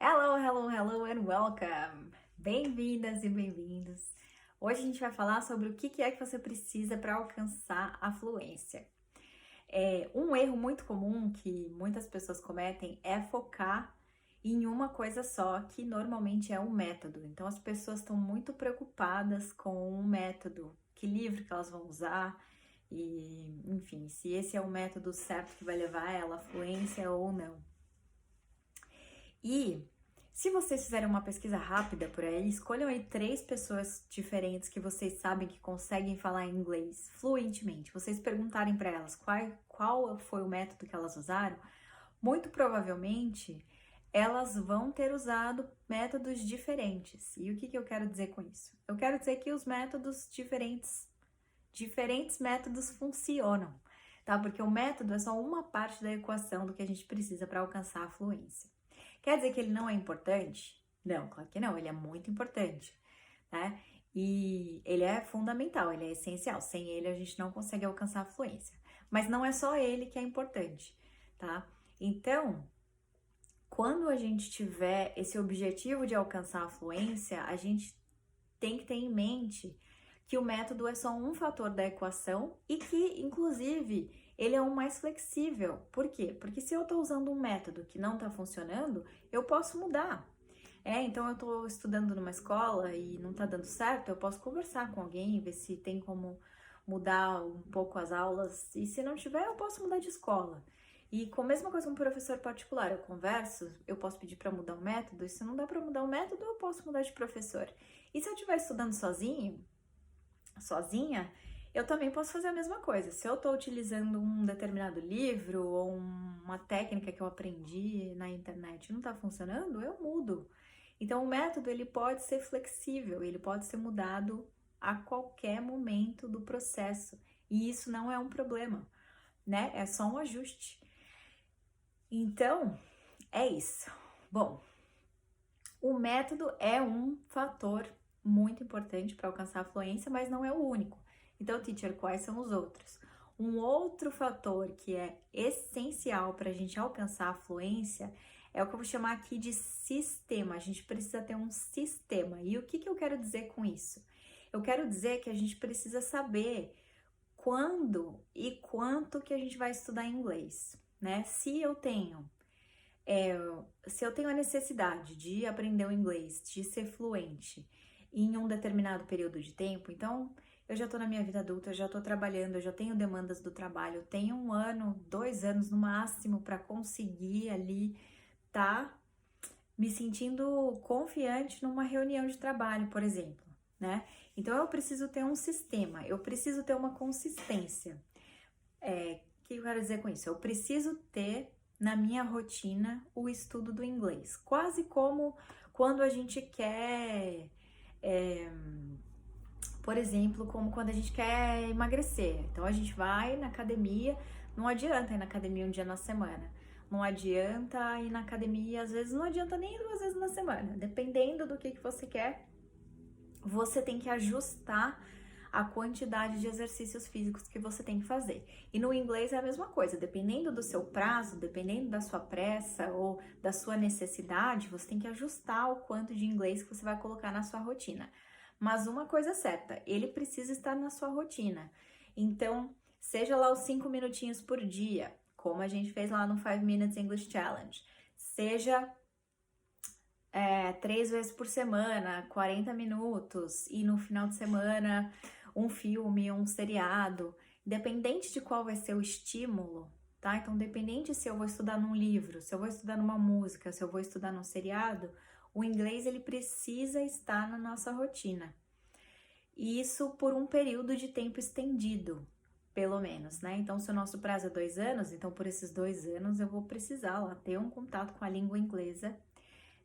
Hello, hello, hello and welcome! Bem-vindas e bem-vindos! Hoje a gente vai falar sobre o que é que você precisa para alcançar a fluência. Um erro muito comum que muitas pessoas cometem é focar em uma coisa só, que normalmente é um método. Então as pessoas estão muito preocupadas com o método, que livro que elas vão usar e, enfim, se esse é o método certo que vai levar ela à fluência ou não. E se vocês fizerem uma pesquisa rápida por aí, escolham aí 3 pessoas diferentes que vocês sabem que conseguem falar inglês fluentemente. Vocês perguntarem para elas qual foi o método que elas usaram, muito provavelmente elas vão ter usado métodos diferentes. E o que eu quero dizer com isso? Eu quero dizer que os métodos diferentes métodos funcionam, tá? Porque o método é só uma parte da equação do que a gente precisa para alcançar a fluência. Quer dizer que ele não é importante? Não, claro que não, ele é muito importante, né? E ele é fundamental, ele é essencial. Sem ele a gente não consegue alcançar a fluência. Mas não é só ele que é importante, tá? Então, quando a gente tiver esse objetivo de alcançar a fluência, a gente tem que ter em mente que o método é só um fator da equação e que, inclusive, ele é o mais flexível. Por quê? Porque se eu estou usando um método que não está funcionando, eu posso mudar. Então eu estou estudando numa escola e não está dando certo, eu posso conversar com alguém, ver se tem como mudar um pouco as aulas, e se não tiver, eu posso mudar de escola. E com a mesma coisa com um professor particular, eu converso, eu posso pedir para mudar o método, e se não dá para mudar o método, eu posso mudar de professor. E se eu estiver estudando sozinha, eu também posso fazer a mesma coisa. Se eu estou utilizando um determinado livro ou uma técnica que eu aprendi na internet e não está funcionando, eu mudo. Então, o método ele pode ser flexível, ele pode ser mudado a qualquer momento do processo. E isso não é um problema, né? É só um ajuste. Então, é isso. Bom, o método é um fator muito importante para alcançar a fluência, mas não é o único. Então, teacher, quais são os outros? Um outro fator que é essencial para a gente alcançar a fluência é o que eu vou chamar aqui de sistema. A gente precisa ter um sistema. E o que eu quero dizer com isso? Eu quero dizer que a gente precisa saber quando e quanto que a gente vai estudar inglês, né? Se eu tenho a necessidade de aprender o inglês, de ser fluente em um determinado período de tempo, então eu já tô na minha vida adulta, eu já tô trabalhando, eu já tenho demandas do trabalho, eu tenho 1 ano, 2 anos no máximo para conseguir ali tá me sentindo confiante numa reunião de trabalho, por exemplo, né? Então eu preciso ter um sistema, eu preciso ter uma consistência. O que eu quero dizer com isso? Eu preciso ter na minha rotina o estudo do inglês, quase como quando a gente quer, por exemplo, como quando a gente quer emagrecer. Então a gente vai na academia, não adianta ir na academia um dia na semana, não adianta ir na academia, às vezes não adianta nem 2 vezes na semana, dependendo do que você quer, você tem que ajustar a quantidade de exercícios físicos que você tem que fazer. E no inglês é a mesma coisa, dependendo do seu prazo, dependendo da sua pressa ou da sua necessidade, você tem que ajustar o quanto de inglês que você vai colocar na sua rotina. Mas uma coisa é certa, ele precisa estar na sua rotina. Então, seja lá os 5 minutinhos por dia, como a gente fez lá no 5 Minutes English Challenge, seja 3 vezes por semana, 40 minutos, e no final de semana um filme, um seriado, independente de qual vai ser o estímulo, tá? Então, independente se eu vou estudar num livro, se eu vou estudar numa música, se eu vou estudar num seriado, o inglês ele precisa estar na nossa rotina. E isso por um período de tempo estendido, pelo menos, né? Então, se o nosso prazo é 2 anos, então por esses 2 anos eu vou precisar lá ter um contato com a língua inglesa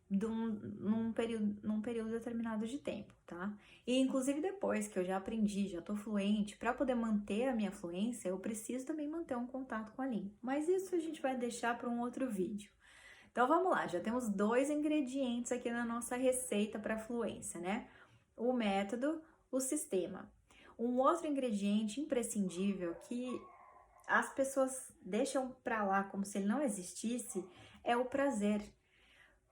num período determinado de tempo, tá? E inclusive depois que eu já aprendi, já tô fluente, para poder manter a minha fluência, eu preciso também manter um contato com a língua. Mas isso a gente vai deixar para um outro vídeo. Então vamos lá, já temos 2 ingredientes aqui na nossa receita para fluência, né? O método, o sistema. Um outro ingrediente imprescindível que as pessoas deixam para lá como se ele não existisse é o prazer.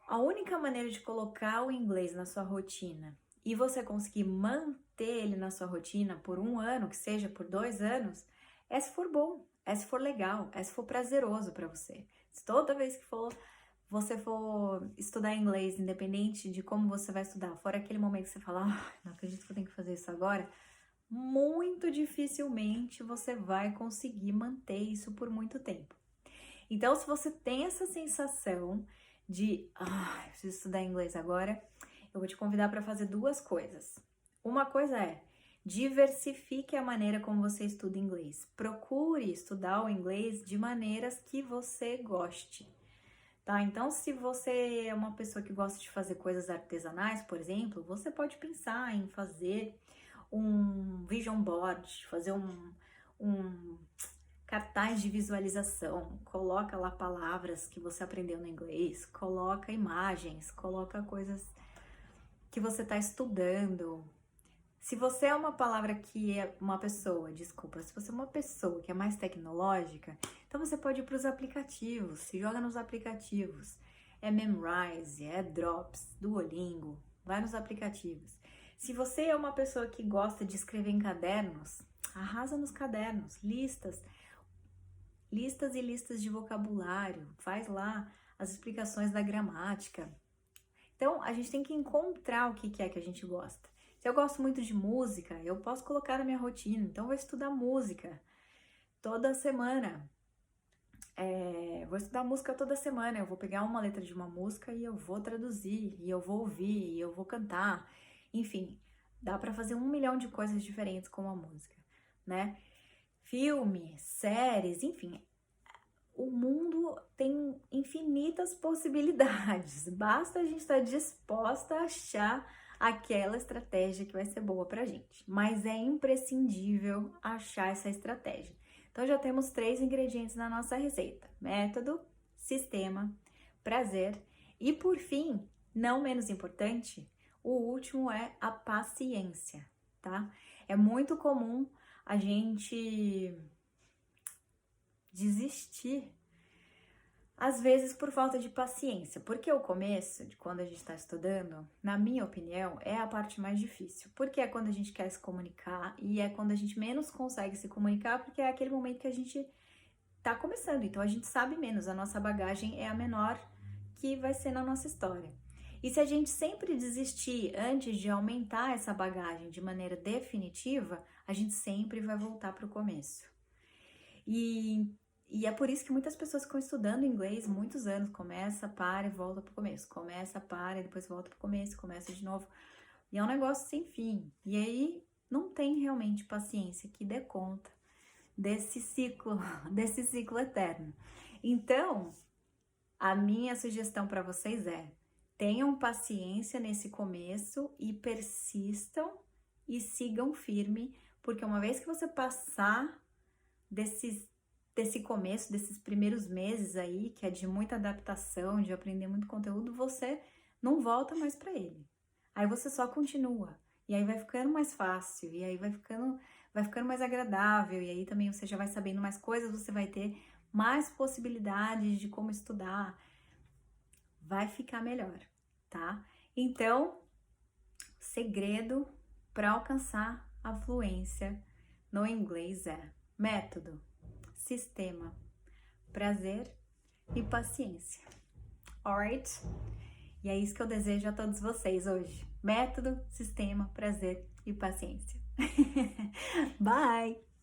A única maneira de colocar o inglês na sua rotina e você conseguir manter ele na sua rotina por 1 ano, que seja por 2 anos, é se for bom, é se for legal, é se for prazeroso para você. Se toda vez que você for estudar inglês, independente de como você vai estudar, fora aquele momento que você fala, não acredito que eu tenho que fazer isso agora, muito dificilmente você vai conseguir manter isso por muito tempo. Então, se você tem essa sensação de, preciso estudar inglês agora, eu vou te convidar para fazer 2 coisas. Uma coisa é, diversifique a maneira como você estuda inglês. Procure estudar o inglês de maneiras que você goste, tá? Então, se você é uma pessoa que gosta de fazer coisas artesanais, por exemplo, você pode pensar em fazer um vision board, fazer um cartaz de visualização, coloca lá palavras que você aprendeu no inglês, coloca imagens, coloca coisas que você está estudando. Se você é uma pessoa que é mais tecnológica, então você pode ir para os aplicativos, se joga nos aplicativos. É Memrise, é Drops, Duolingo, vai nos aplicativos. Se você é uma pessoa que gosta de escrever em cadernos, arrasa nos cadernos, listas e listas de vocabulário, faz lá as explicações da gramática. Então, a gente tem que encontrar o que é que a gente gosta. Se eu gosto muito de música, eu posso colocar na minha rotina, então eu vou estudar música toda semana. Vou estudar música toda semana, eu vou pegar uma letra de uma música e eu vou traduzir, e eu vou ouvir, e eu vou cantar. Enfim, dá para fazer 1 milhão de coisas diferentes com a música, né? Filmes, séries, enfim, o mundo tem infinitas possibilidades. Basta a gente estar disposta a achar aquela estratégia que vai ser boa pra gente. Mas é imprescindível achar essa estratégia. Então já temos 3 ingredientes na nossa receita: método, sistema, prazer e, por fim, não menos importante, o último é a paciência, tá? É muito comum a gente desistir, às vezes por falta de paciência, porque o começo, de quando a gente está estudando, na minha opinião, é a parte mais difícil, porque é quando a gente quer se comunicar e é quando a gente menos consegue se comunicar, porque é aquele momento que a gente tá começando, então a gente sabe menos, a nossa bagagem é a menor que vai ser na nossa história. E se a gente sempre desistir antes de aumentar essa bagagem de maneira definitiva, a gente sempre vai voltar para o começo. E é por isso que muitas pessoas ficam estudando inglês muitos anos, começa, para e volta pro começo, começa, para e depois volta pro começo, começa de novo. E é um negócio sem fim. E aí não tem realmente paciência que dê conta desse ciclo eterno. Então, a minha sugestão para vocês é: tenham paciência nesse começo e persistam e sigam firme, porque uma vez que você passar desse começo, desses primeiros meses aí, que é de muita adaptação, de aprender muito conteúdo, você não volta mais para ele. Aí você só continua. E aí vai ficando mais fácil, e aí vai ficando mais agradável, e aí também você já vai sabendo mais coisas, você vai ter mais possibilidades de como estudar. Vai ficar melhor, tá? Então, segredo para alcançar a fluência no inglês é método, sistema, prazer e paciência. Alright? E é isso que eu desejo a todos vocês hoje. Método, sistema, prazer e paciência. Bye!